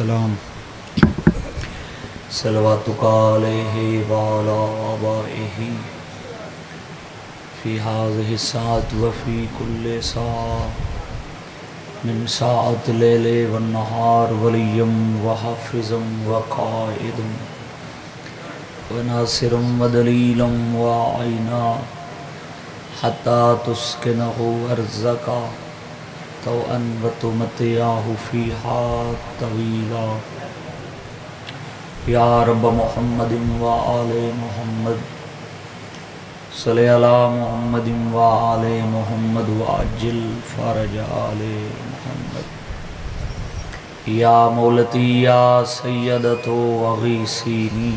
والسلام صلواتک علیہ وعلی آبائہ فی هذه الساعة وفی کل ساعة من ساعة اللیل والنہار ولیا وحافظا وقائدا وناصرا ودلیلا وعینا حتی تسکنہ ارضک طوعا وتمتعہ فیہا طویلا یا رب محمد وآل محمد صلی علی محمد وآل محمد وعجل فرج آل محمد یا مولتی یا سیدتو اغیثینی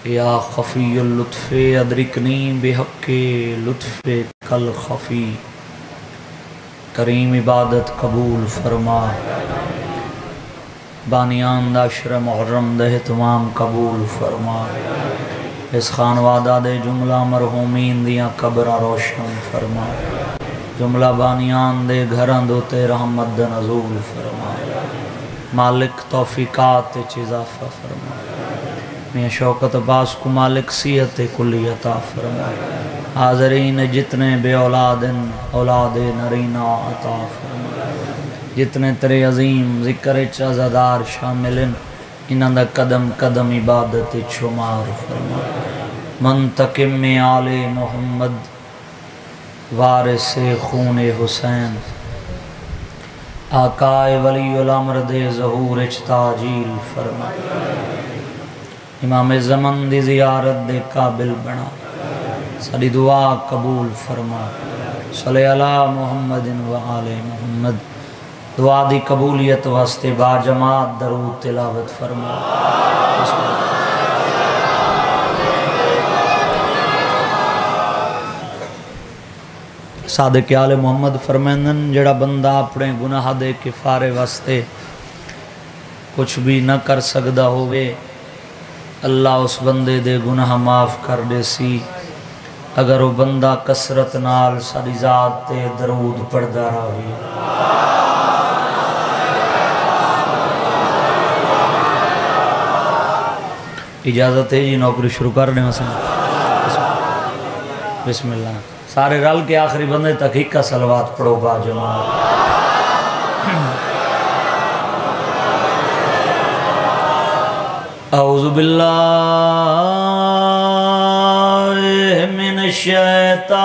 یا خفی اللطف ادرکنی بحق لطف کل خفی کریم عبادت قبول فرما بانیان دا عشر محرم دے اہتمام قبول فرما اس خانوادہ دے جملہ مرحومین دیاں قبرہ روشن فرما جملہ بانیان دے گھران دوتے رحمت دے نزول فرما مالک توفیقات اضافہ فرما میں شوکت باس کو مالک صحت کلی عطا فرما حاضرین جتنے بے اولادن اولاد نرینہ عطا فرما جتنے تیرے عظیم ذکر عزادار شاملن انہاں دا قدم قدم عبادت شمار فرما منتقم میں آل محمد وارث خون حسین آقائے ولی الامر دے ظہور تاجیل فرما امام زمن دی زیارت دے قابل بنا ساری دعا قبول فرما صلی علی محمد و آل محمد دعا دی قبولیت واسطے با جماعت درود تلاوت فرما صادق آل محمد فرمائندن جڑا بندہ اپنے گناہ دے کفارے واسطے کچھ بھی نہ کر سکدا ہوئے اللہ اس بندے دے گناہ معاف کر دے سی اگر وہ بندہ کثرت نال ساری ذات تے درود پڑھدا رہے اجازت ہے جی نوکری شروع کر دیں مثلا بسم اللہ سارے رل کے آخری بندے تک ہی کا صلوات پڑھو با جماعت اعوذ باللہ من الشیطان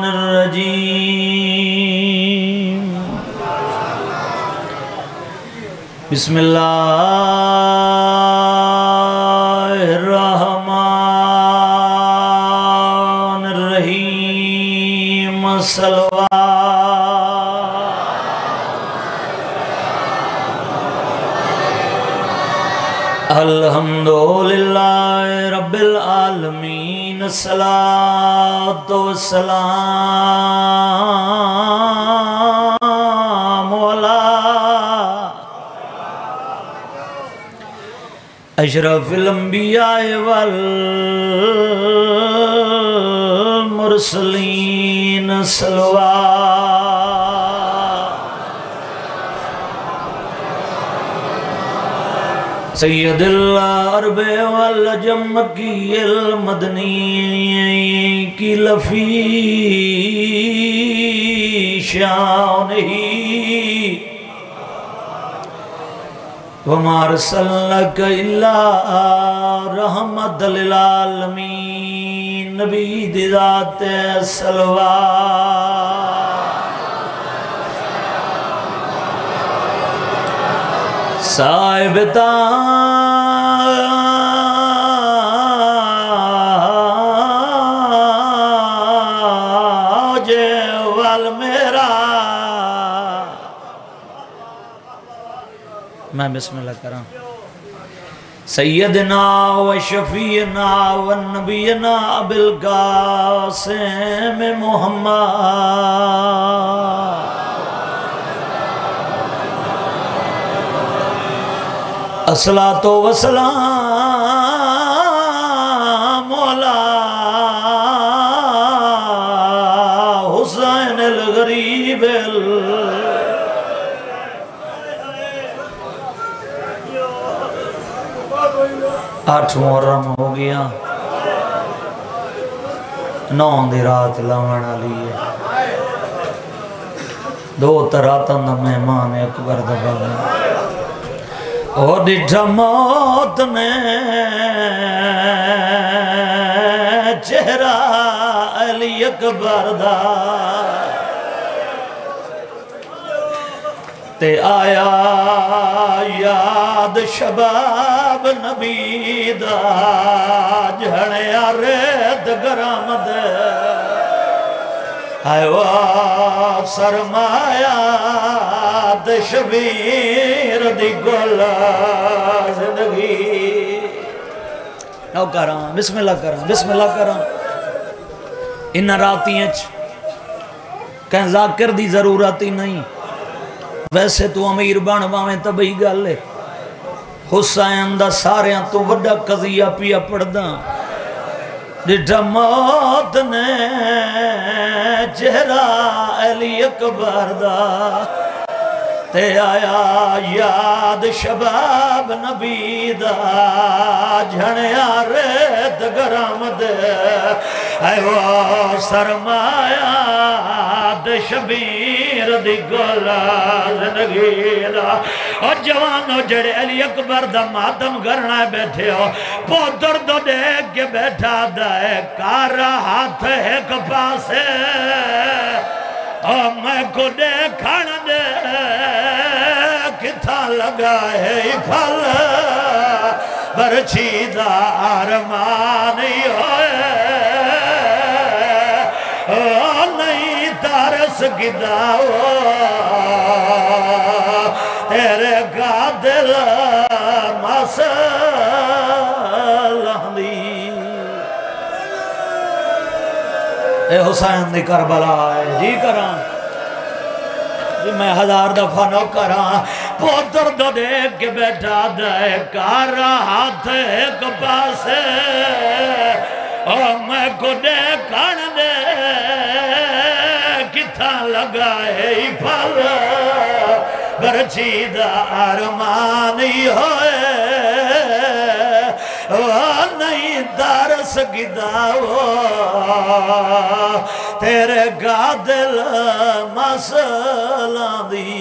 الرجیم بسم اللہ الرحمن الرحیم صلوات الحمدللہ رب العالمین الصلاة والسلام علی اشرف الانبیاء والمرسلین صلوات سید العرب والعجم کی المدنی کی لفی شانہی وَمَا أَرْسَلْنَاكَ إِلَّا رَحْمَةً لِلْعَالَمِينَ نبی دی ذات صلوات صاحب تاج والمیرا میں بسم اللہ کروں سیدنا و شفیعنا و نبینا ابی القاسم محمد الصلاة والسلام علی حسین الغریب دل 8 محرم ہو گیا 9 دی رات لاؤن علی ہے 2 تراتن دا مہمان اکبر دبا اور ڈٹھا موت نے چہرہ علی اکبر دا تے آیا یاد شباب نبی دا جھڑیا ریت گرام دے آئیوا سرمایا دشبیر دی گولا زندگی نو کراں بسم اللہ کراں بسم اللہ کراں انہ راتیاں کہیں ذاکر دی ضرورت ہی نہیں ویسے تو امیر بان باویں تبہی گل ہے حسین دا ساریاں تو وڈا قضیہ پیا پڑھدا ڈٹھا موت نے چہرہ علی اکبر دا تے آیا یاد شباب نبی دا جھڑیا ریت گرام دے ایوہ سرمایا دشبیر دی گولا زندگی دا اور جوانو جڑے علی اکبر دا ماتم گرنا بیٹھے ہو پودر دو دیکھ کے بیٹھا دائے کارا ہاتھ ایک پاسے اور میں کو دیکھان دے کتھا لگا ہے پھل برچی دا آرمانی ہوئے نہیں تارس گداؤ تیرے قاتل مسلح دی اے حسین دی کربلا ہے جی کراں جی میں 1000 دفعہ نو کراں پوتر دو دیکھ کے بیٹھا دے کارا ہاتھ ایک پاسے اور میں کو دیکھان دے کتھا لگا ہے پھل برچی دا آرمانی ہوئے نہیں دارس گداؤ تیرے قاتل مسلح دی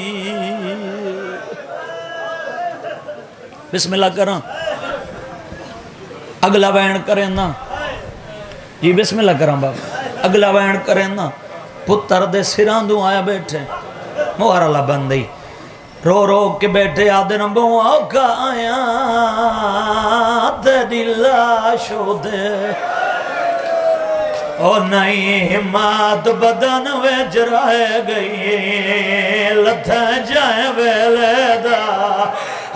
بسم اللہ کراں اگلا وین کریں نا جی بسم اللہ کراں بابا اگلا وین کریں نا پتر دے سران دوں آیا بیٹھے مہر اللہ بندی رو رو کے بیٹھے آدھے نمبوں آکا آیا تیری لاشو دے اور نئی حماد بدن ویج رہ گئی لتھا جائے ویلیدہ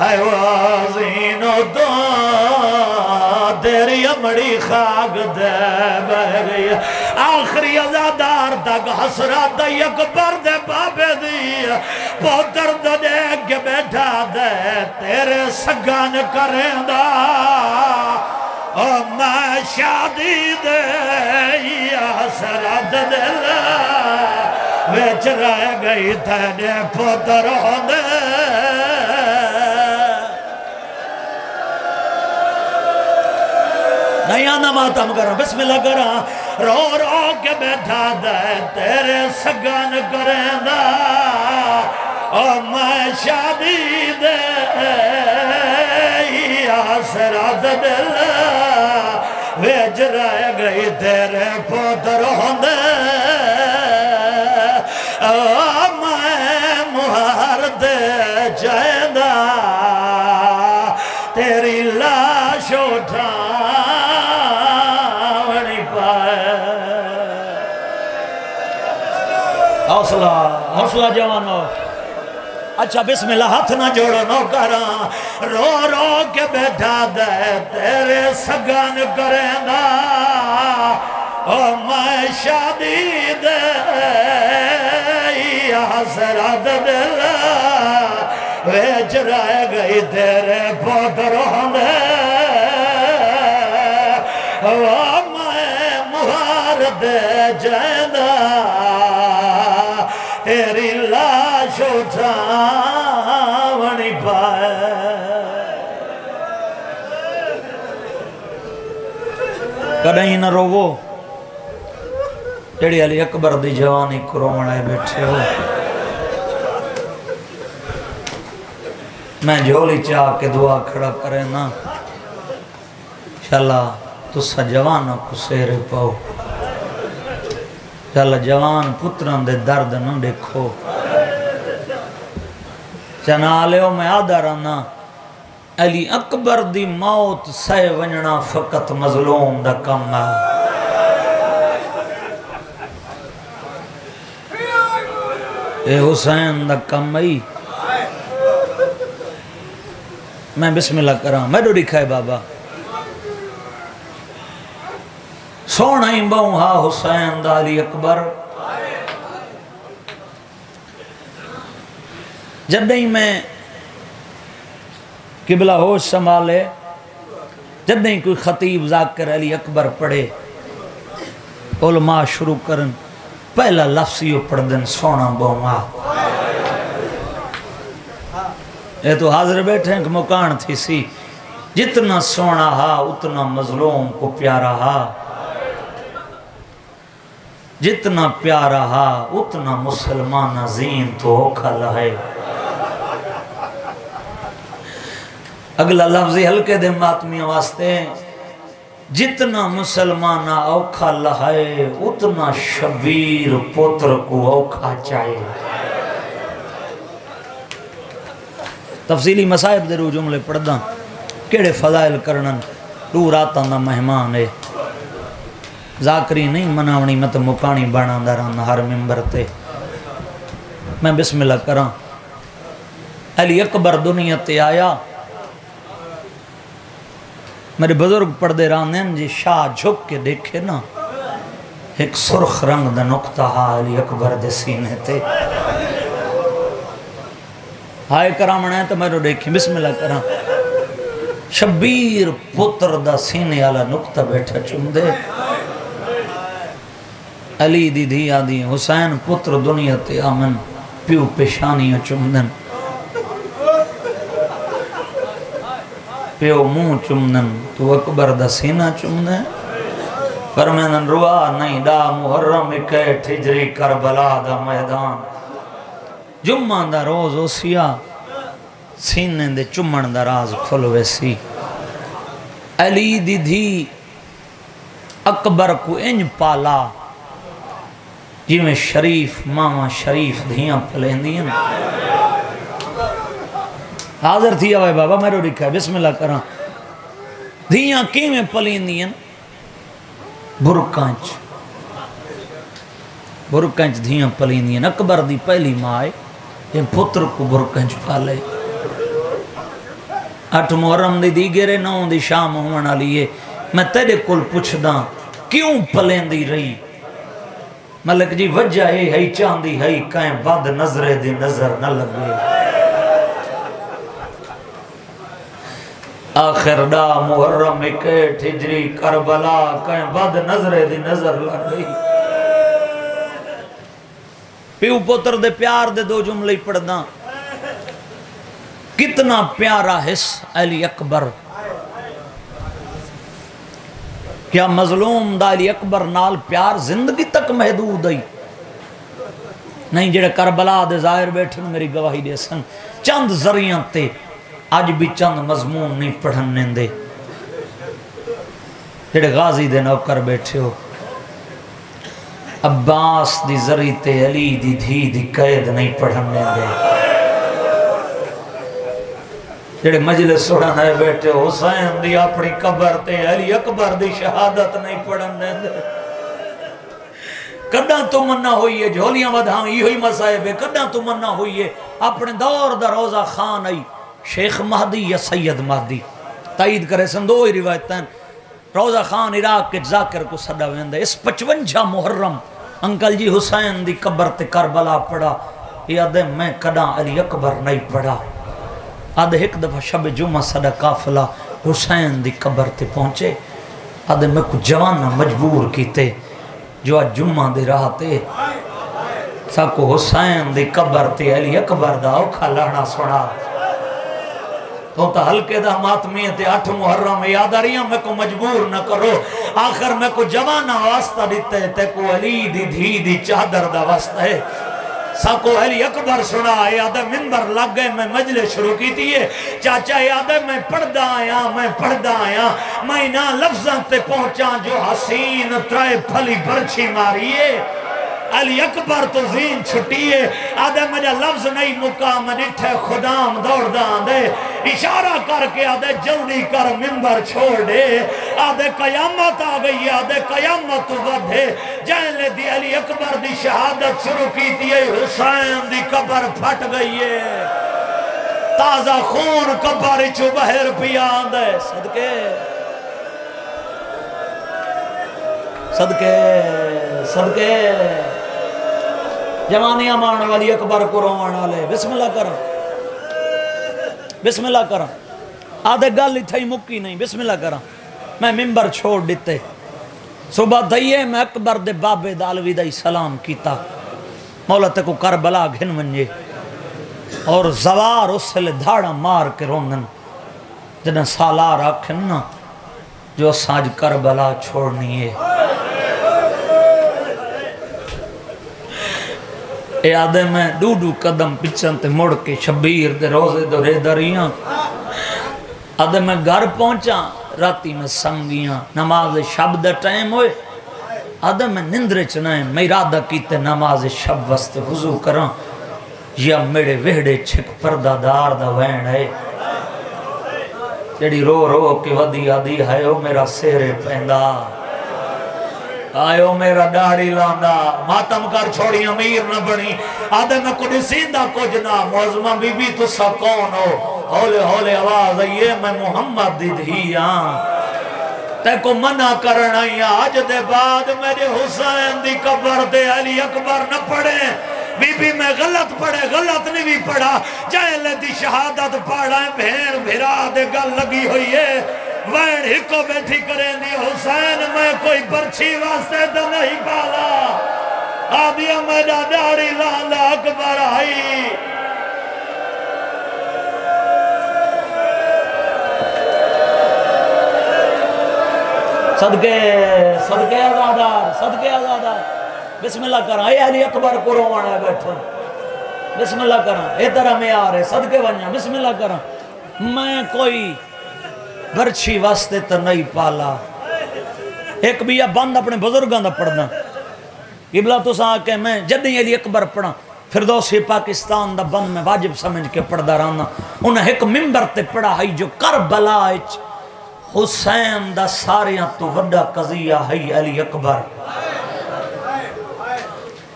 ہے وازینو دو تیری امڑی خاک دے بہ گئی آخری ازادار تک حسرات یک برد بابے دی پوتر دو دیکھ کے بیٹھا دے تیرے سگان کریں دا اور میں شادی دے یا حسرات دل ویچ رہ گئی تینے پوتر ہو دے نہیں آنا ماتم کرا بسم اللہ کرا رو رو کے بیٹھا دے تیرے سگان کریں دا اور میں شادی دے یا سرات دل ویج رہ گئی تیرے پوتر ہوندے میں مہار دے جائدہ تیری لاش اٹھاونی پائے حوصلہ حوصلہ جوانو اچھا بسم اللہ ہاتھ نہ جوڑو نو کراں رو رو کے بیٹھا دے تیرے سگان کریں دا اور میں شادی دے یا حسرات دل ویچ رہ گئی تیرے پوتر ہوندے اور میں مہار دے جائدہ تیری لاش اٹھاونی پائے کدیں نہ روو جڑی علی اکبر دی جوانی کرومڑے بیٹھے ہو میں جھولی چاہ کے دعا کھڑا کرے نا انشاءاللہ تسا جوانوں کو سیرے پاؤ چل جوان پتران دے درد نہ دیکھو چنا لیو میں آدھا رہنا علی اکبر دی موت سہ ونجنا فقط مظلوم دا کم ہے اے حسین دا کم ہے میں بسم اللہ کراں میں ڈوڑی کھائے بابا سونا ہی بہوں ہا حسین دا علی اکبر جب نہیں میں قبلہ ہوش سنبھالے جب نہیں کوئی خطیب ذاکر علی اکبر پڑھے علماء شروع کرن پہلا لفظیو پڑھ دن سونا بہوں ہا یہ تو حاضر بیٹھے ہیں کہ مکان تھی سی جتنا سونا ہا اتنا مظلوم کو پیارا ہا جتنا پیارا ہا اتنا مسلمان عظیم تو کھل ہے اگلا لفظی ہلکے دے ماتمی واسطے جتنا مسلمان اوکھا لہے اتنا شبیر پتر کو اوکھا چاہے تفصیلی مسائب دے رو جملے پڑھداں کیڑے فضائل کرنن دور آتا نا مہمان ہے ذاکری نہیں مناونی میں تو مکانی بانا داران ہر ممبر تے میں بسم اللہ کراں علی اکبر دنیا تے آیا میرے بزرگ پڑھ دے رہنے جی شاہ جھک کے دیکھے نا ایک سرخ رنگ دا نقطہ ہا علی اکبر دے سینے تے ہائے کرامن ہے تو میں رو دیکھیں بسم اللہ کراں شبیر پتر دا سینے والا نقطہ بیٹھا چون دے علی دی دھی آدھی حسین پتر دنیا تے آمن پیو پیشانیاں چمدن پیو منہ چمدن تو اکبر دا سینہ چمدن فرمینن روا نہیں دا محرم اکیٹ ہجری کربلا دا میدان جمعہ دا روز اوسیا سینے دے چمن دا راز کھلوے سی علی دی دھی اکبر کو انج پالا جی میں شریف ماما شریف دھیاں پلیں دیا حاضر تھی آوائے بابا میں رو لکھا ہے بسم اللہ کراں دھیاں کی میں پلیں دیا برکانچ دھیاں پلیں دیا اکبر دی پہلی ماں یہ پتر کو برکانچ پالے 8 محرم دی دیگرے 9 دی شام ہونا لیے میں تیرے کل پوچھ دا کیوں پلیں دی رہی ملک جی وجہ ہے چاندی ہے کہیں بد نظرے دی نظر نہ لگے آخر دا محرم اکیٹ ہجری کربلا کہیں بد نظرے دی نظر لگے پیو پتر دے پیار دے 2 جملے پڑھنا کتنا پیارا حص علی اکبر کیا مظلوم دا علی اکبر نال پیار زندگی تک محدود ہے نہیں جڑے کربلا دے ظاہر بیٹھن میری گواہی دے سن چند ذریعہ تے آج بھی چند مضمون نہیں پڑھنے دے جڑے غازی دے نوکر بیٹھے ہو عباس دی ذریع تے علی دی دھی دی قید نہیں پڑھنے دے جڑے مجلس سڑھن ہے بیٹھے حسین دی اپنی قبر تے علی اکبر دی شہادت نہیں پڑھنے دے کدھا تمنا ہوئی ہے جھولیاں ودھاں یہ ہوئی مسائب ہے کدھا تمنا ہوئی ہے اپنے دور دا روزہ خان آئی شیخ مہدی یا سید مہدی تائید کرے سن 2 ہی روایتیں روزہ خان عراق کے ذاکر کو صدا ویندہ اس 55 محرم انکل جی حسین دی قبر تے کربلا پڑا یہ آدھے میں کدھا علی اکبر نہیں پڑا آدھے ایک دفعہ شب جمعہ صدا قافلہ حسین دی قبر تے پہنچے آدھے میں کو جوانہ مجبور کیتے جو آج جمعہ دے رہا تے ساکو حسین دی قبر تے علی اکبر دا اوکھا لڑنا سنا تو تا حلقے دا ماتمی تے 8 محرم یاد آ رہی ہیں میں کو مجبور نہ کرو آخر میں کو جوانہ واسطہ دیتے تے کو علی دی دھی دی چادر دا واسطہ ہے ساکو علی اکبر سنا یاد ہے منبر لگ گئے میں مجلس شروع کی تھی چاچا یاد ہے میں پڑھدا آیا میں نہ لفظاں تے پہنچا جو حسین ترائے پھلی برچی ماریے علی اکبر تو زین چھٹیے آدھے مجھے لفظ نہیں مقام نٹھے خدام دوڑ دے اشارہ کر کے آدھے جلدی کر منبر چھوڑ دے آدھے قیامت آ گئی آدھے قیامت ودھے جہلے دی علی اکبر دی شہادت شروع کی تھی حسین دی قبر پھٹ گئی ہے تازہ خون قبر چو بہر پیا آدھے صدقے جوانیاں مارن والی اکبر کو روان والے بسم اللہ کرا آدھے گل اتھا ہی مکی نہیں بسم اللہ کرا میں منبر چھوڑ دیتے صبح دئیے میں اکبر دے بابے دالوی دائی سلام کیتا مولا تے کو کربلا گھن منجے اور زوار اس سے لے دھاڑا مار کے روندن جنہیں سالار آکھن نا جو ساج کربلا چھوڑنی ہے اے آدھے میں دو قدم پچھن تے مڑ کے شبیر دے روزے دو رے دریاں آدھے میں گھر پہنچا راتی میں سنگیاں نماز شب دے ٹائم ہوئے آدھے میں نندرے چنائیں میں ارادہ کیتے نماز شب وستے وضو کراں یا میرے وہڑے چھک پردہ دار دا وین ہے جڑی رو رو کے ودی آدھی ہے او میرا سیرے پہندا آئیو میرا ڈاڑی لاندا ماتم کر چھوڑی امیر نہ بنی آدھے میں کڑی سیندہ کچھ نہ موزمہ بی بی تو سا کون ہو ہولے ہولے آواز آئیے میں محمد دی دھیاں تے کو منع کرنا یا آج دے بعد میرے حسین دی قبر دے علی اکبر نہ پڑھے بی بی میں غلط پڑھے غلط نہیں بھی پڑھا جائلے دی شہادت پڑھا بھین بھرا دے گل لگی ہوئی ہے وین ہکو بیٹھی کریں دی حسین میں کوئی برچی واسطے تو نہیں پالا آدھیا میرا ڈاڑی لالا اکبر آئی صدقے آزادار بسم اللہ کرنا اے علی اکبر کو روانا ہے بیٹھا بسم اللہ کرنا اے طرح میں آ رہے صدقے بنیا بسم اللہ کرنا میں کوئی برچی واسطے تو نہیں پالا ایک بھی بند اپنے بزرگاں دا پڑھنا قبلہ تو ساں کہ میں جدیں علی اکبر پڑھا فردوسی پاکستان دا بند میں واجب سمجھ کے پڑھدا رہنا انہیں ایک ممبر تے پڑھا ہے جو کربلا حسین دا ساریاں تو وڈا قضیہ ہے علی اکبر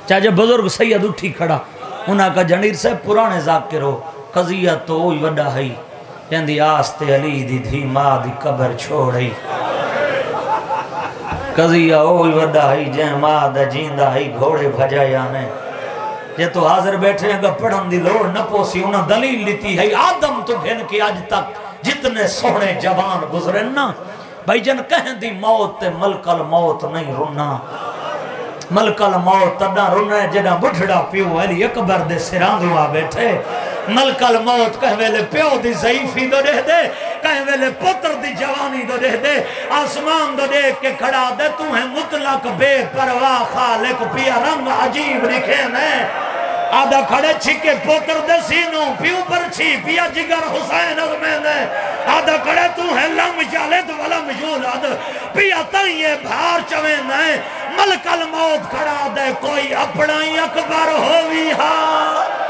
چاہے بزرگ سید اٹھی کھڑا انہاں کا جنیر سے پرانے ذاکر ہو قضیہ تو ہوئی وڈا ہے جندی آستے علی دی دھی ماں دی قبر چھوڑی قضیہ ہوئی وڈا ہے جہاں ماں دا جیندہ ہے گھوڑے بھجایا نے یہ تو حاضر بیٹھے ہیں گا پڑھن دی لوڑ نہ پوسی انہاں دلیل لیتی ہے آدم تو گھن کی آج تک جتنے سوڑے جوان گزرے نا بھائی جن کہیں دی موت تے ملک الموت نہیں رونا ملک الموت تدہ رونا ہے جنہ بڑھڑا پیو علی اکبر دے سران دعا بیٹھے ملک الموت کہیں ویلے پیو دی ضعیفی دو رہ دے کہیں ویلے پتر دی جوانی دو رہ دے آسمان دو دیکھ کے کھڑا دے تو ہے مطلق بے پرواہ خالق پیا رنگ عجیب لکھے میں آدھا کھڑے چھکے پوتر دے سینوں پیو پرچھی پیا جگر حسین ازمین ہے آدھا کھڑے تو ہے لم جالد ولم جولد پیا تائیے بھار چوین ہے ملک الموت کھڑا دے کوئی اپنائی اکبر ہوئی ہاں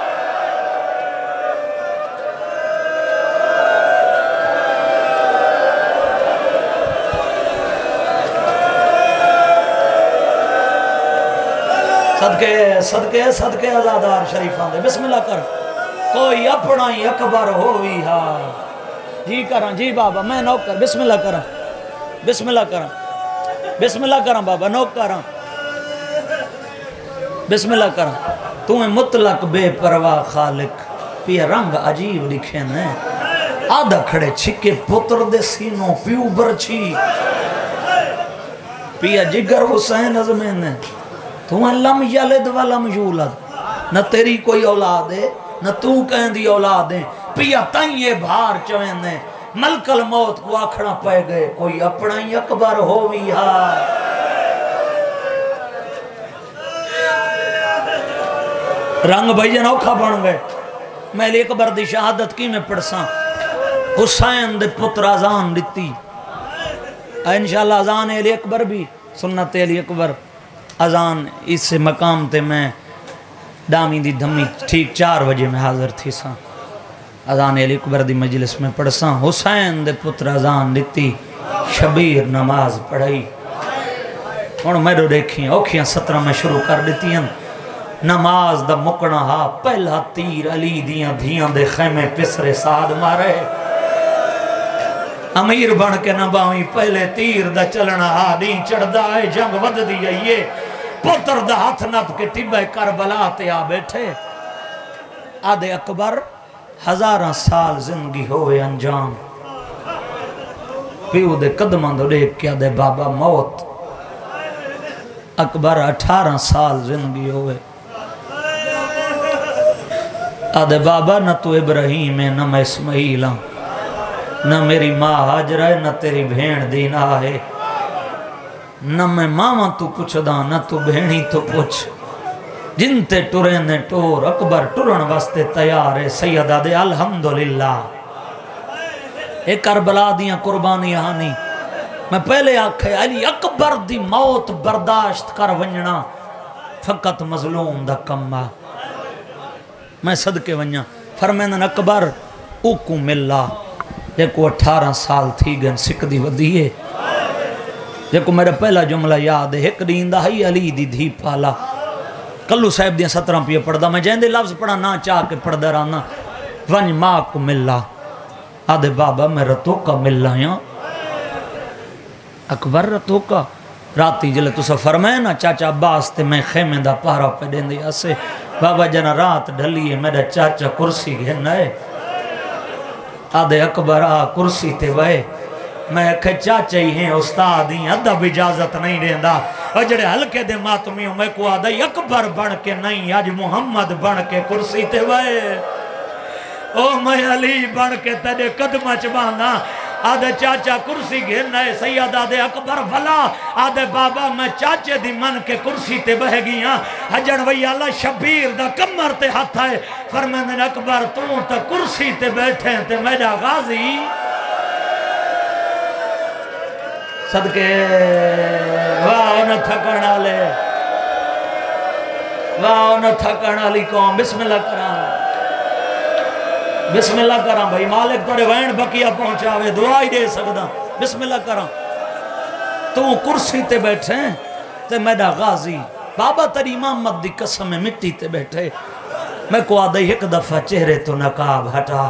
صدقے ازادار شریفان دے بسم اللہ کر کوئی اپنا ہی اکبر ہوئی ہاں جی کراں جی بابا میں نوک کر بسم اللہ کراں بسم اللہ کراں بسم اللہ کراں بابا نوک کراں بسم اللہ کراں تو ہے مطلق بے پرواہ خالق پیا رنگ عجیب لکھے نے آدھا کھڑے چھکے پتر دے سینوں پیو برچھی پیا جگر حسین ازمین نے تو ہے لم یلد ولم یولد نہ تیری کوئی اولاد ہے نہ تو کہیں دی اولاد ہے پیا تائیں یہ بھار چویں دیں ملک الموت کو آکھنا پہ گئے کوئی اپنا ہی اکبر ہووی ہاں رنگ بھائی اوکھا بن گئے میں علی اکبر دی شہادت کی میں پڑھساں حسین دے پتر اذان دیتی انشاءاللہ اذان علی اکبر بھی سنت علی اکبر اذان اس مقام تے میں دامی دی دھمی ٹھیک 4 بجے میں حاضر تھی ساں اذان علی اکبر دی مجلس میں پڑھساں حسین دے پتر اذان دیتی شبیر نماز پڑھائی اور میرے دیکھیں اوکھیاں 17 میں شروع کر دیتی ہیں نماز دا مکنا ہا پہلا تیر علی دیاں دھیاں دے خیمے پسرے ساد مارے امیر بن کے نباویں پہلے تیر دا چلنا ہا دین چڑھ دائے جنگ ود دی آئیے پتر دا ہاتھ نپ کے ٹبہ کربلا تے آ بیٹھے آدھے اکبر 1000 سال زندگی ہوئے انجام پیو دے قدمان دو دیکھ کے آدھے بابا موت اکبر 18 سال زندگی ہوئے آدھے بابا نہ تو ابراہیم ہے نہ میں اسماعیل ہوں نہ میری ماں حاجر ہے نہ تیری بھین دینا ہے نہ میں ماما تو پوچھ دا نہ تو بھینی تو پوچھ جن تے ٹورین نے ٹور اکبر ٹورن واسطے تیار ہے سیدہ دے الحمدللہ ایک کربلا دیاں قربانی آنی میں پہلے آکھے علی اکبر دی موت برداشت کر ونجنا فقط مظلوم دا کمہ میں صدقے ونجا فرمینن اکبر اوکو ملا جیکو 18 سال تھی گن سکھ دی ودیے جیکو میرا پہلا جملہ یاد ہے ایک دین دا ہی علی دی دھی پالا کلو صاحب دیاں 17 پیے پڑھ دا میں جہندے لفظ پڑھا نہ چاہ کے پڑھ دا رانا ونج ماں کو ملا آدھے بابا میں رتو کا ملا یا اکبر رتو کا راتی جلے تو سا فرمائے نا چاچا عباس تے میں خیمے دا پارا پہ دین دیا سے بابا جنا رات ڈھلی ہے میرا چاچا کرسی گھن ہے آدھے اکبر آ کرسی تے وے میں اکھے چاچا ہی ہیں استاد ہی ادب اجازت نہیں دیندہ اجڑے ہلکے دے ماتمیوں میں کو آدھے اکبر بن کے نہیں آج محمد بن کے کرسی تے وے او میں علی بن کے تیرے قدمہ چبانا آدھے چاچا کرسی گھرنا ہے سید آدھے اکبر ولا آدھے بابا میں چاچے دی من کے کرسی تے بہ گیاں حجن وی اللہ شبیر دا کمر تے ہاتھ آئے فرمین اکبر تو تا کرسی تے بیٹھے تے میرا غازی صدقے واہ نہ تھکڑا لے واہ نہ تھکڑا لی کون بسم اللہ کرام بسم اللہ کرام بھائی مالک تورے وین بکیا پہنچاوے دعائی دے سکتا بسم اللہ کرام تو کرسی تے بیٹھے تے میرا غازی بابا تری محمد دی قسم میں مٹی تے بیٹھے میں کو آدھائی ایک دفعہ چہرے تو نقاب ہٹا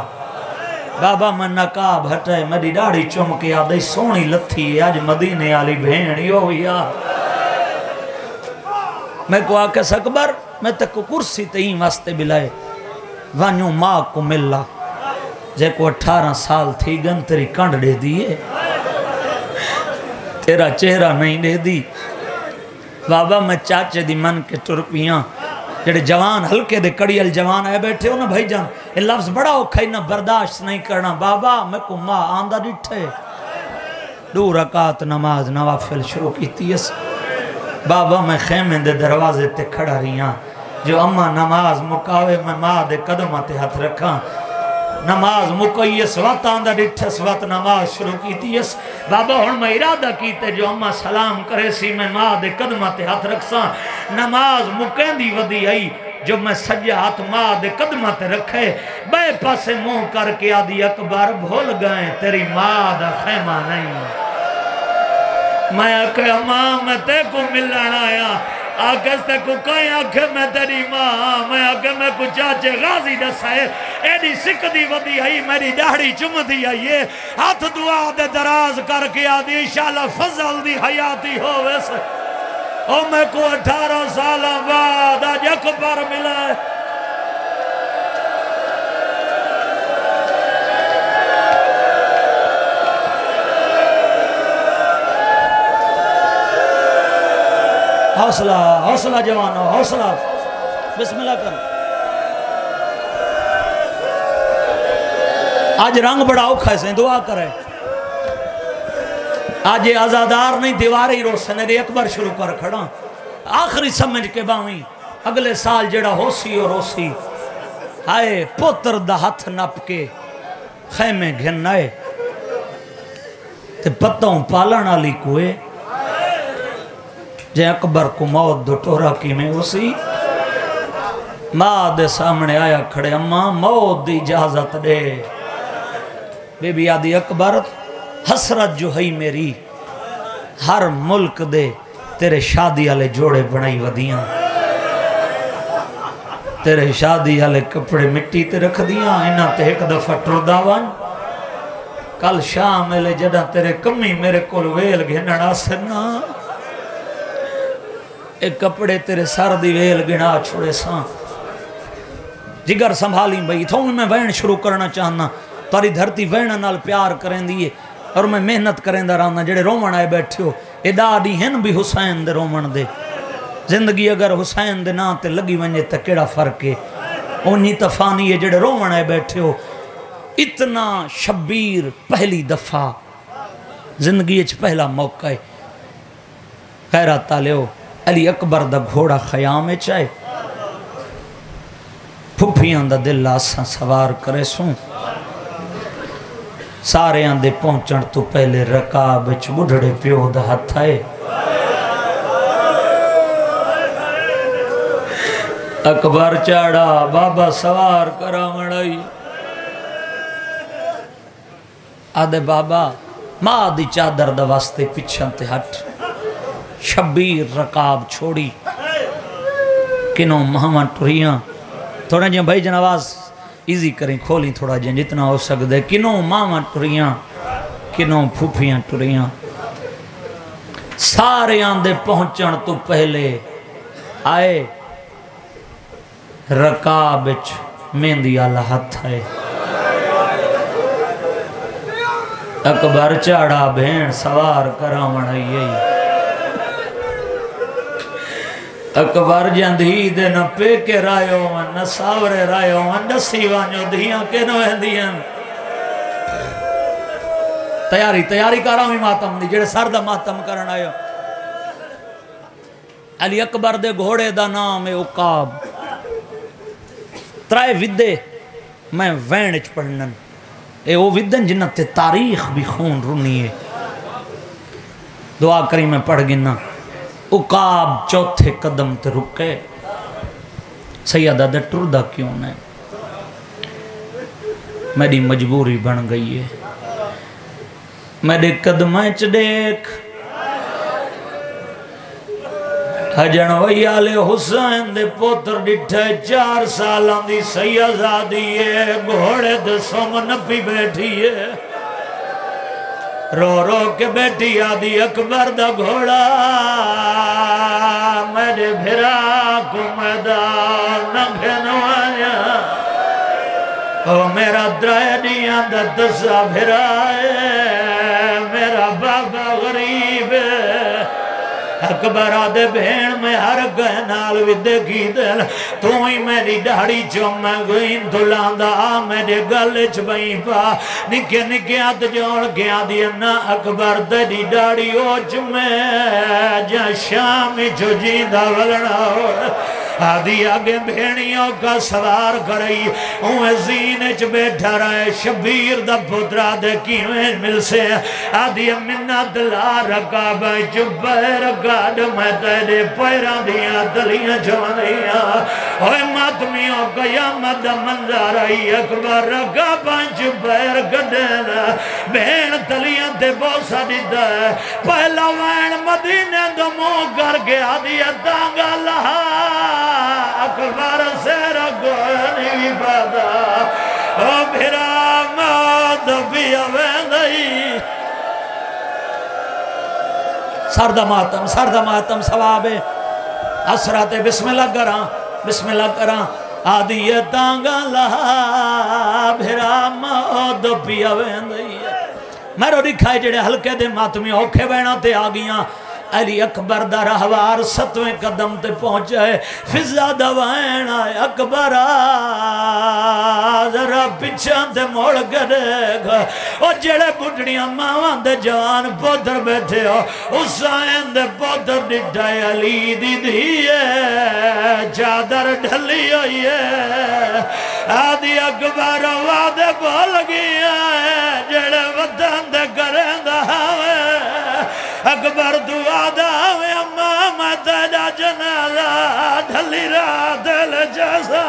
بابا میں نقاب ہٹائے میری ڈاڑی چمکے آدھائی سونی لتھی ہے آج مدینے آلی بھین یو یا میں کو آکے سکبر میں تک کرسی تے ہی واسطے بلائے وانیوں ماں کو ملا جے کو 18 سال تھی گن تیری کنڈ دے دیئے تیرا چہرہ نہیں دے دی بابا میں چاچے دی من کے ٹرپیاں جڑے جوان ہلکے دے کڑیل جوان آئے بیٹھے ہو نا بھائی جان یہ لفظ بڑا اوکھائی نہ برداشت نہیں کرنا بابا میں کو ماں آندہ ڈٹھے 2 رکعت نماز نوافل شروع کی تیس بابا میں خیمے دے دروازے تے کھڑا رہیاں جو اممہ نماز مکاوے میں ماں دے قدمہ تے ہاتھ رکھاں نماز مکوئی سوات آندہ ڈٹھے سوات نماز شروع کی تھی بابا ہون میں ارادہ کیتے جو اممہ سلام کرے سی میں ماں دے قدمہ تے ہاتھ رکھساں نماز مکین دی ودی آئی جو میں سجا ہاتھ ماں دے قدمہ تے رکھے بے پاسے منہ کر کے آدھی اکبر بھول گئے تیری ماں دا خیمہ نہیں میں اکھے اماں میں تے کو ملنا آیا آگے سے کو کہیں آگے میں تیری ماں میں آگے میں کو چاچے غازی دسائے ایڈی سکھ دی ودی آئی میری داڑھی چم دی آئیے ہاتھ دعا دے دراز کر کے آدھی انشاءاللہ فضل دی حیاتی ہو ویسے او میں کو 18 سالہ بعد آج اکبر ملا ہے حوصلہ حوصلہ جوانو حوصلہ بسم اللہ کر آج رنگ بڑا اوکھا ہے دعا کرے آج یہ آزادار نہیں دیوارے ہی روسنے دے اکبر شروع کر کھڑا آخری سمجھ کے باویں اگلے سال جڑا ہو سی اور ہو سی آئے پوتر دا ہاتھ نپ کے خیمے گھن آئے تے پتوں پالن علی کوئے جے اکبر کو موت دو ٹورا کی میں اسی ماں دے سامنے آیا کھڑے اماں موت دی اجازت دے بی بی آدھی اکبر حسرت جو ہے میری ہر ملک دے تیرے شادی والے جوڑے بنائی ودیاں تیرے شادی والے کپڑے مٹی تے رکھ دیاں انہاں تے ایک دفعہ ٹردا ون کل شام ویلے جدہ تیرے کمی میرے کول ویل گھننا سنا ایک کپڑے تیرے سر دی ویل گھنا چھوڑے ساں جگر سنبھالی بھئی تھوں میں وین شروع کرنا چاہنا تاری دھرتی وین نال پیار کریں دیئے اور میں محنت کریں دا رہنا جڑے رومن آئے بیٹھے ہو ادادی ہن بھی حسین دے رومن دے زندگی اگر حسین دے نا تے لگی ونجے تے کیڑا فرق ہے اونی تفانی ہے جڑے رومن آئے بیٹھے ہو اتنا شبیر پہلی دفعہ زندگی اچھ پہلا موقع ہے خیرات تالے ہو علی اکبر دا گھوڑا خیام چاہے پھپیاں دا دل آساں سوار کرے سوں سارے آندے پہنچن تو پہلے رکاب اچھ بڑھڑے پیو دا ہتھ آئے اکبر چاڑا بابا سوار کرا مڑائی آدھے بابا ماں دی چادر دا واسطے پچھن تے ہٹ شبیر رکاب چھوڑی کنوں مہمان ٹوریاں تھوڑا جن بھائی جنواز ایزی کریں کھولیں تھوڑا جن جتنا ہو سکتے کنوں مہمان ٹوریاں کنوں پھوپیاں ٹوریاں سارے آندے پہنچن تو پہلے آئے رکاب اچ مہندی آلہ ہتھ آئے اکبر چاڑا بھین سوار کرا مڑائی اکبر جندھی دے نہ پے کے رائیو من نہ ساورے رائیو من نسی وانیو دھیاں کے نوے دیاں تیاری کارا ہوئی ماتم دی جڑے سر دا ماتم کرن آئیو علی اکبر دے گھوڑے دا نام ہے عقاب ترائے ودے میں وینچ پڑھنن اے وہ ودن جنہ تے تاریخ بھی خون رونی ہے دعا کری میں پڑھ گنا عقاب چوتھے قدم تے رکے سیدہ دے ٹردہ کیوں نے میری مجبوری بن گئی ہے میرے قدمیں چ دیکھ حجن ویالے حسین دے پوتر ڈٹھے 4 سالاں دی سیدزادی ہے گھوڑے دے سوم نپی بیٹھی ہے رو رو کے بیٹھی آدھی اکبر دا گھوڑا میرے بھرا کو میدان نہ گھنوایا او میرا درائیاں دا دسا بھرا ہے میرا بابا غریب ہے اکبر آدھے بھین میں ہر گہنال ودے کی دل تو ہی میری ڈاڑی چوم میں گوئن دھلاندہ میرے گلچ بھئی پا نکے نکے آت جوڑ گیا دینا اکبر تیری ڈاڑی اوچ میں جا شامی جو جیندہ ولنا ہو آدھی آگے بھینیوں کا سوار کرئی اوہ زینچ بیٹھا رہے شبیر دا پترا دے کیویں مل سے آدھی منت لا رکا بھائی چبہ رکاڈ میں تیرے پیران دیا دلیاں جوانیاں اوہ ماتمیوں قیامت منظر آئی اکبر رکا بھائی چبہ رکاڈینا بہن دلیاں تے بوسا دیتا ہے پہلا وین مدینے دمو کر کے آدھی اتانگا لہا اکبر سے رگونی بھی بادا او بھرا ماد بھی آویندائی سردہ ماتم ثواب اسرات بسم اللہ کران آدھی تانگا لہا بھرا ماد بھی آویندائی میں رو دکھائے جڑے ہلکے دے ماتمی اوکھے بینا تے آگیاں علی اکبر دا رہوار 7ویں قدم تے پہنچائے فضا دوائن آئے اکبر ذرا پچھان تے موڑ کرے گا او جڑے بڑھڑیاں ماوان دے جوان پوتر بیٹھے ہو حسین دے پوتر ڈٹھائے علی دی دیئے چادر ڈھلی ہوئی ہے آدھی اکبر وعدے بول گیا ہے جڑے وطن دے کریں دا ہوئے اکبر دعا دا ہوئے اممہ میں تیجا جنازہ ڈھلی رہا دل جیسا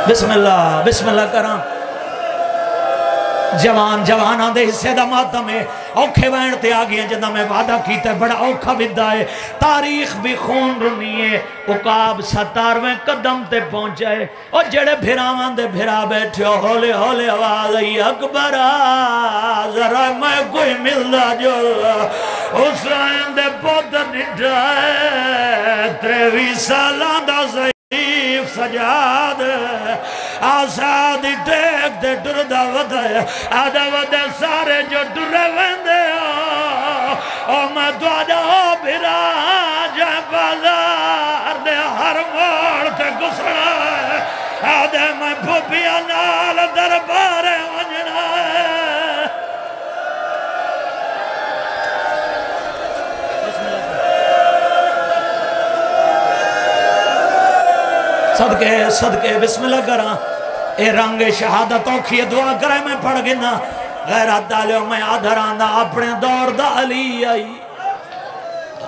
بسم اللہ کرام جوان آدھے حصے دا ماتم ہے اوکھے وین تے آگئی ہیں جنہاں میں وعدہ کیتا ہے بڑا اوکھا بدہ ہے تاریخ بھی خون رنی ہے اقاب 17ویں قدم تے پہنچا ہے اور جڑے بھراوان دے بھرا بیٹھے ہو ہولے ہولے آواز آئی اکبر ذرا میں کوئی ملدا جو حسین دے پوتر نٹھا ہے 23 سالان دا ضعیف سجاد آساد ٹیک دے ڈردہ ودھائے آدھا ودھے سارے جو ڈرے ویندے ہو او میں دوادہ ہو بھرا جائے بازار دے ہر موڑ تے گسڑا ہے آدھے میں پھوپیا نال دربارے ونجنا ہے صدقے بسم اللہ کرا اے رنگ شہادت اوکھی دعا کرے میں پڑھ گنا غیرت ڈالیو میں آدھرانا اپنے دور دا علی آئی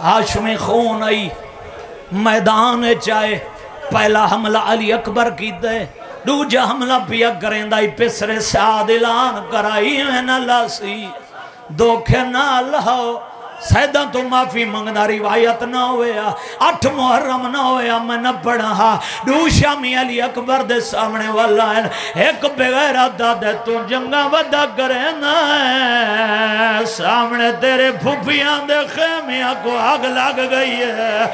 ہاشمی خون آئی میدان چاہے پہلا حملہ علی اکبر کی دے دوجہ حملہ پیا کریں دائی پسر سعاد اعلان کرائی میں نہ لاسی دوکھے نہ لاؤ سیدہ تو معافی منگنا روایت نہ ہویا 8 محرم نہ ہویا میں نہ پڑھا دو شامی علی اکبر دے سامنے والا ہے ایک بغیر دادے تو جنگا ودا کرے نا سامنے تیرے پھوپیاں دے خیمیاں کو آگ لگ گئی ہے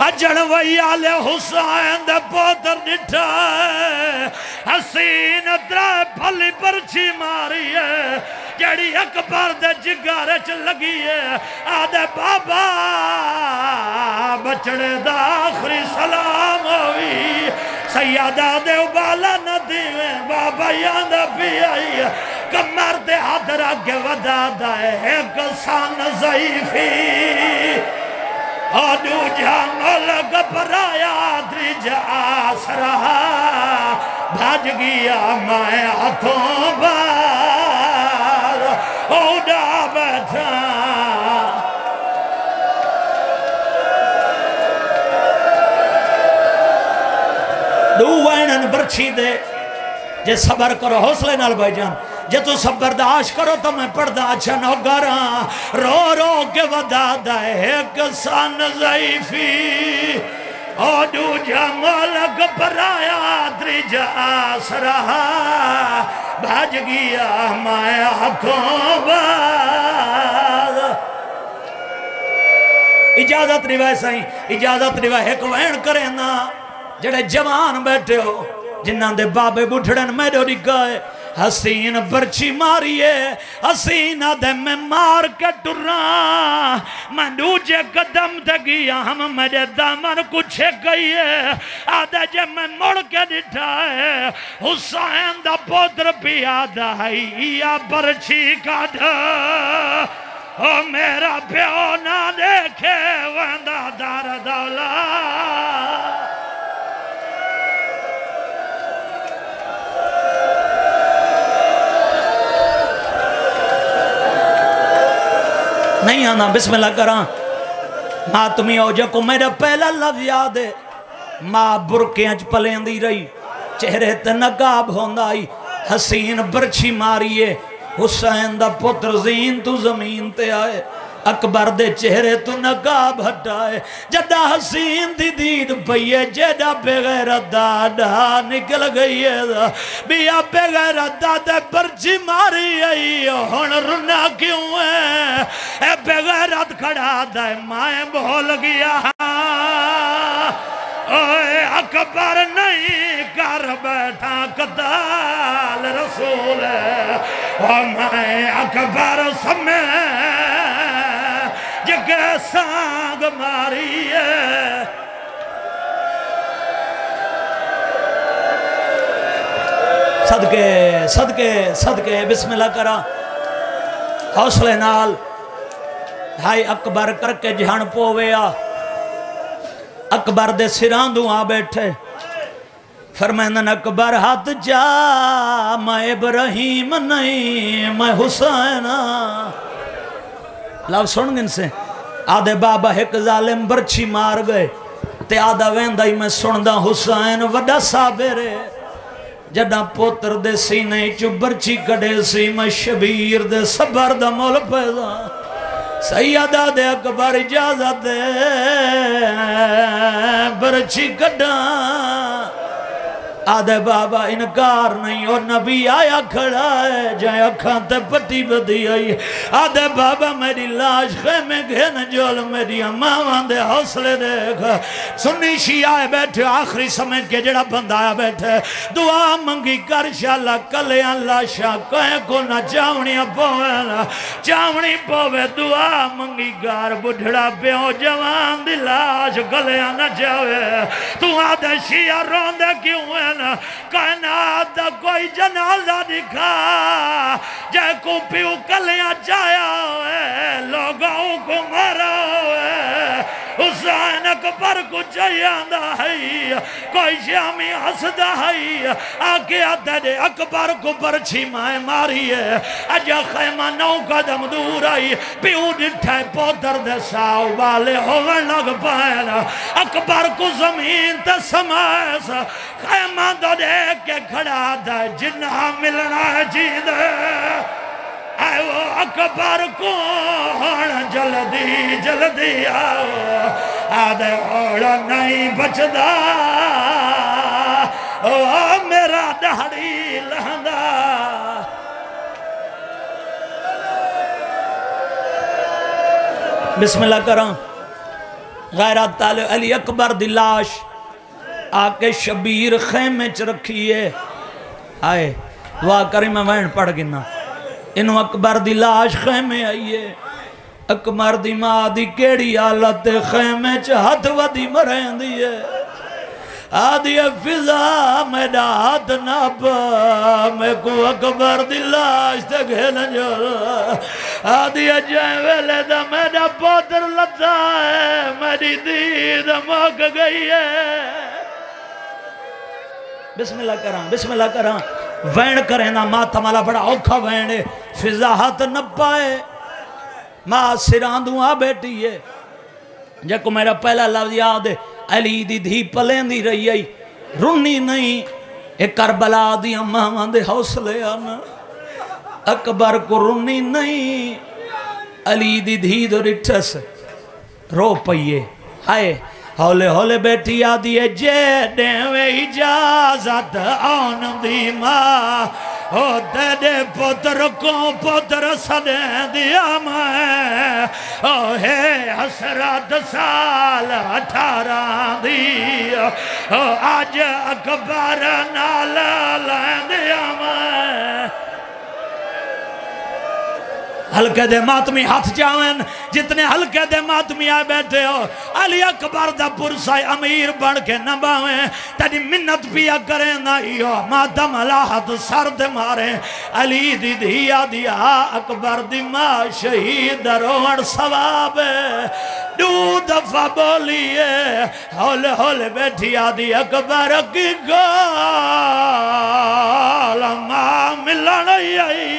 اجڑ وی آلے حسین دے پوتر نٹھا ہے حسین درائے پھلی پرچی ماری ہے جڑی اکبر دے جگارے چ لگی ہے آدھے بابا بچڑے دا آخری سلام ہوئی سیادہ دے ابالا نہ دیویں بابا یاندہ بھی آئی ہے کمر دے ہاتھ رکھے ودا دائے ایک سان ضعیفی آدھو جانگل گپرایا دریجہ آس رہا بھاج گیا میں ہاتھوں بار اوڈا بیٹھا دو وینن برچی دے جے صبر کرو حوصلے نال بھائی جان جے تو صبرداشت کرو تو میں پردہ اچھا نو گراں رو رو کے ودا دائے ایک سان ضعیفی اوڈو جمالک پرایا دریجہ آس رہا بھاج گیا میں ہاتھوں باز اجازت روایت سائیں اجازت روایت ایک وین کریں نا جڑے جوان بیٹھے ہو جنہاں دے بابے بٹھڑن میڈو رکھائے حسین برچی ماریے حسین آدھے میں مار کے ٹران میں دوجے قدم تے گیا ہم میرے دامن کچھ گئی ہے آدھے جے میں مڑ کے ڈٹھا ہے حسین دا پوتر بھی آدھا ہے یا برچی کا دھا او میرا پیو نہ دیکھے وندہ دار دولا نہیں آنا بسم اللہ کران ماں تمہیں ہو جا کو میرا پہلا لفظ یاد ہے ماں برکیں اچ پلیں دی رہی چہرے تے نقاب ہوندائی حسین برچی ماریے حسین دا پتر زین تو زمین تے آئے اکبر دے چہرے تو نقاب ہٹائے جدہ حسین دی دید پئیے جیدہ بغیرت دادا نکل گئی ہے بیا بغیرت دادے برچی ماری آئی ہون رنا کیوں ہے اے بغیرت کھڑا دائے مائیں بھول گیا اوے اکبر نہیں کر کر بیٹھا قتال رسول اور میں اکبر سمیں جگہ سانگ ماری ہے صدقے صدقے صدقے بسم اللہ کرا حوصلے نال بھائی اکبر کر کے جہان پوویا اکبر دے سران دوں آ بیٹھے فرمائندن اکبر ہاتھ جا میں ابراہیم نہیں میں حسین لو سن گن سے آدھے بابا ایک ظالم برچی مار گئے تے آدھا ویندائی میں سندہ حسین وڈا صابرے جڑا پوتر دے سینے چو برچی کڑے سی میں شبیر دے صبر دا مول پیدا سیدہ دے اکبر اجازت دے برچی کڑا آدھے بابا انکار نہیں اور نبی آیا کھڑا ہے جائے اکھان تے پٹی بدی آئی آدھے بابا میری لاش خیمے گھن جول میری اماں دے حوصلے دیکھ سنی شیعہ آئے بیٹھے آخری سمجھ کے جڑا بندہ آیا بیٹھے دعا منگی کر شاءاللہ کلیاں لاشا کہیں کو نہ چاونی پوے چاونی پوے دعا منگی کر بڑھڑا پیو جوان دی لاش کلیاں نہ چاوے تو آدھے شیعہ روندے کیوں ہے کائنات دا کوئی جنازہ دکھا جائے کو پیو کلیاں جایا ہوئے لوگوں کو مارا ہوئے حسین اکبر کو چاہیاندہ ہے کوئی شامی حسدہ ہے آکے آدھے دے اکبر کو برچی مائے ماری ہے اجا خیمہ نو قدم دور آئی پیو ڈٹھے پودر دے ساؤ والے ہوئے لگ پائنا اکبر کو زمین تے سمائے سا خیمہ دو دیکھ کے کھڑا دا جنہ ملنا ہے جید اے وہ اکبر کون جلدی جلدی آؤ آدھے اوڑا نہیں بچدا او میرا دہڑی لہندا بسم اللہ کرام غیرات تعالی علی اکبر دی لاش آکے شبیر خیمے چ رکھیے آئے دعا کری میں وین پڑھ گنا انہوں اکبر دی لاش خیمے آئیے اکبر دی ماں دی کیڑی آلت خیمے چ ہاتھ ودی مرین دیئے آدھی فضا میڈا ہاتھ نابا میں کو اکبر دی لاش تے گھن جو آدھی جائیں ویلے دا میڈا پوتر لتا ہے میری دید موک گئی ہے بسم اللہ کرام بسم اللہ کرام وین کریں نا ماتا مالا بڑا اوکھا وینے فضا ہاتھ نپائے ماں سران آ بیٹی ہے جب کو میرا پہلا لفظ یاد ہے علی دی دھی پلین دی رہی ہے رونی نہیں ایک کربلا دی اماں دے حوصلے آنا اکبر کو رونی نہیں علی دی دھی دو رٹھس رو پئیے آئے ہولے ہولے بیٹھی آدھی ہے جے دیوے اجازت آن دی ماں او دے دے پتر کو پتر سدے دیا میں او ہے حسرت سال 18 دی او آج اکبر نال لین دیا میں ہلکے دے ماتمی ہاتھ جاویں جتنے ہلکے دے ماتمی آئے بیٹھے ہو علی اکبر دا پرسائی امیر بڑھ کے نباویں تیری منت پیا کریں نائیو ماتم اللہ سر دے ماریں علی دی دیا دیا اکبر دی ماں شہید روڑ ثواب دو دفعہ بولیے ہولے ہولے بیٹھی آدھی اکبر کی گال ماں ملا نہیں آئی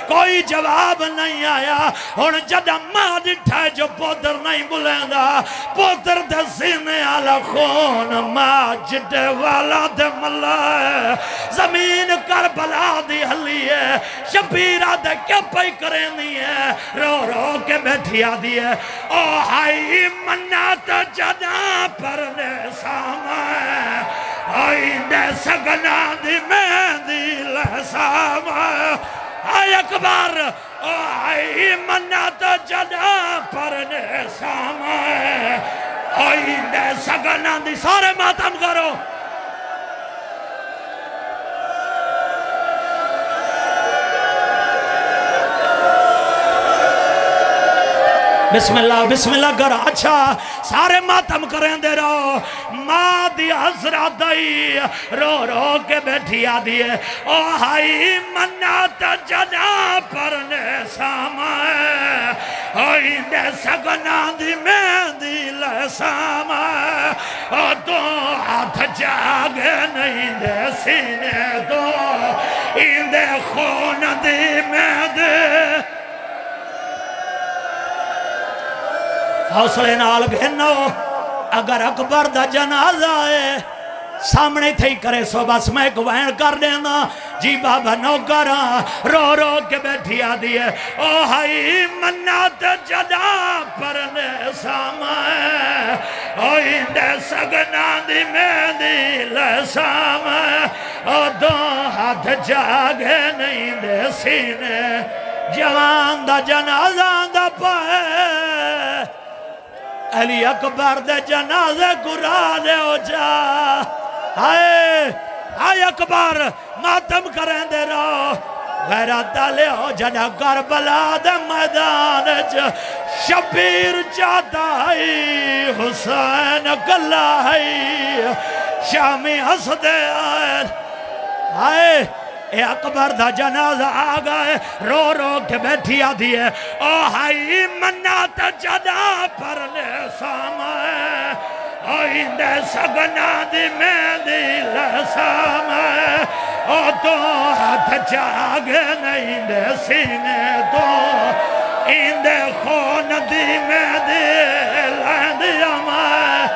کوئی جواب نہیں آیا اور جدہ ماں ڈٹھائے جو پودر نہیں بلیندا پودر دے سینے آلہ خون ماں جڈے والا دے ملائے زمین کربلا دی حلی ہے شبیرہ دے کیا پائی کریں نہیں ہے رو رو کے بیٹھی آدھی ہے او ہائی منات جدہ پرنے سامائے آئی دے سگنا دی مہندی لحسامائے آئی اکبر آئی منات جدا پرنے سامائے آئی دے سگنان دی سارے ماتم کرو بسم اللہ کر اچھا سارے ماتم کریں دے رہو ماں دی حسرت آئی رو رو کے بیٹھی آدھی ہے او ہائی منات جنا پرنے سامائے ہوئی دے سگنا دی مہندی لسامائے او تو ہاتھ جاگے نہیں دے سینے تو این دے خون دی مہندی حوصلے نال بھینو اگر اکبر دا جنازہ ہے سامنے تھی کرے سو بس میں گوین کر دینا جی بابا نوکراں رو رو کے بیٹھی آدھی ہے او ہائی منات جدا پرنے سامائے او اندے سگنا دی مہندی لسامائے او دو ہاتھ جاگے نہیں دے سینے جوان دا جنازہ دا پائے علی اکبر دے جنازے گرا دے ہو جا ہائے اکبر ماتم کریں دے رہو غیرت دلے ہو جڑا کربلا دے میدان شبیر چاہتا ہے حسین کلا ہے شامی ہس دے آئے اے اکبر دا جنازہ آگئے رو رو کے بیٹھی آدھی ہے او ہائی منات جدا پرنے سامائے او اندے سگنا دی مہندی لسامائے او تو ہاتھ جاگے نہیں دے سینے تو اندے خون دی مہندی لہندی آمائے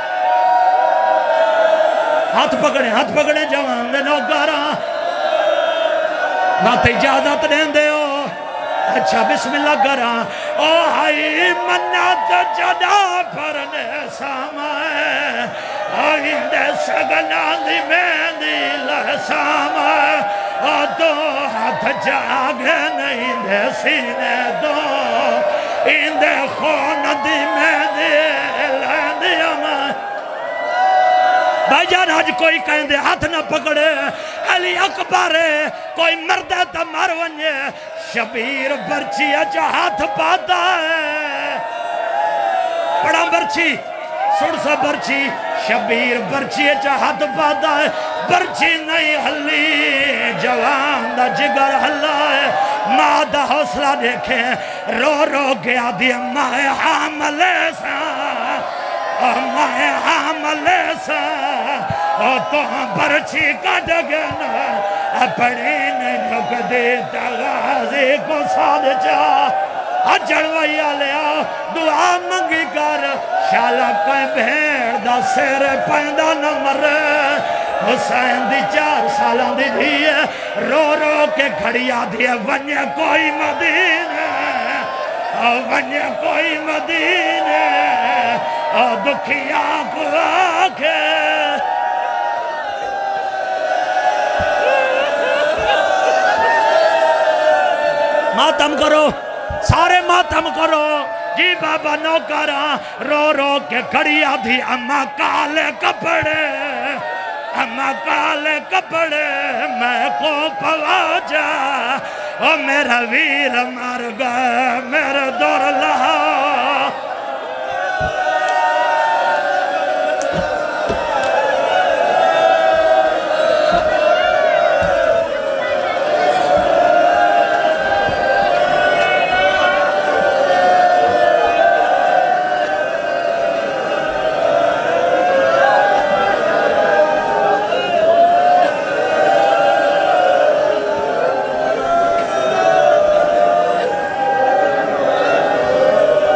ہاتھ پکڑے جوان دے نوکراں نات اجازت دیں دے ہو اچھا بسم اللہ کراں او ہائی منات جدا پرنے سامائے او اندے سگنا دی مہندی لسامائے او دو ہاتھ جاگے نہیں دے سینے دو اندے خون دی مہندی لہندی آمائے بھائی جان آج کوئی کہیں دے ہاتھ نہ پکڑے علی اکبر کوئی مردہ تا مرونye شبیر برچی اچھا ہاتھ پاتا ہے بڑا برچی سڑ سا برچی شبیر برچی اچھا ہاتھ پاتا ہے برچی نہیں ہلی جوان دا جگر ہلا ہے ماں دا حوصلہ دیکھیں رو رو گیا دیا ماں حاملے سا ماں حاملے سا تو برچی کٹ گنا اپنی نہیں رک دیتا غازی کو ساتھ چاہ جڑوائی آلیا دعا منگی کر شالا کوئی بھیڑ دا سیر پیندہ نہ مرے حسین دی 4 سالوں دی دھیے رو رو کے کھڑی آدھی ہے ونیا کوئی مدینے ونیا کوئی مدینے دکھیا کو آکھے ماتم کرو سارے ماتم کرو جی بابا نوکراں رو رو کے کھڑی آدھی اما کالے کپڑے اما کالے کپڑے میں کو پوا جا او میرا ویر مر گئے میرے دور لہا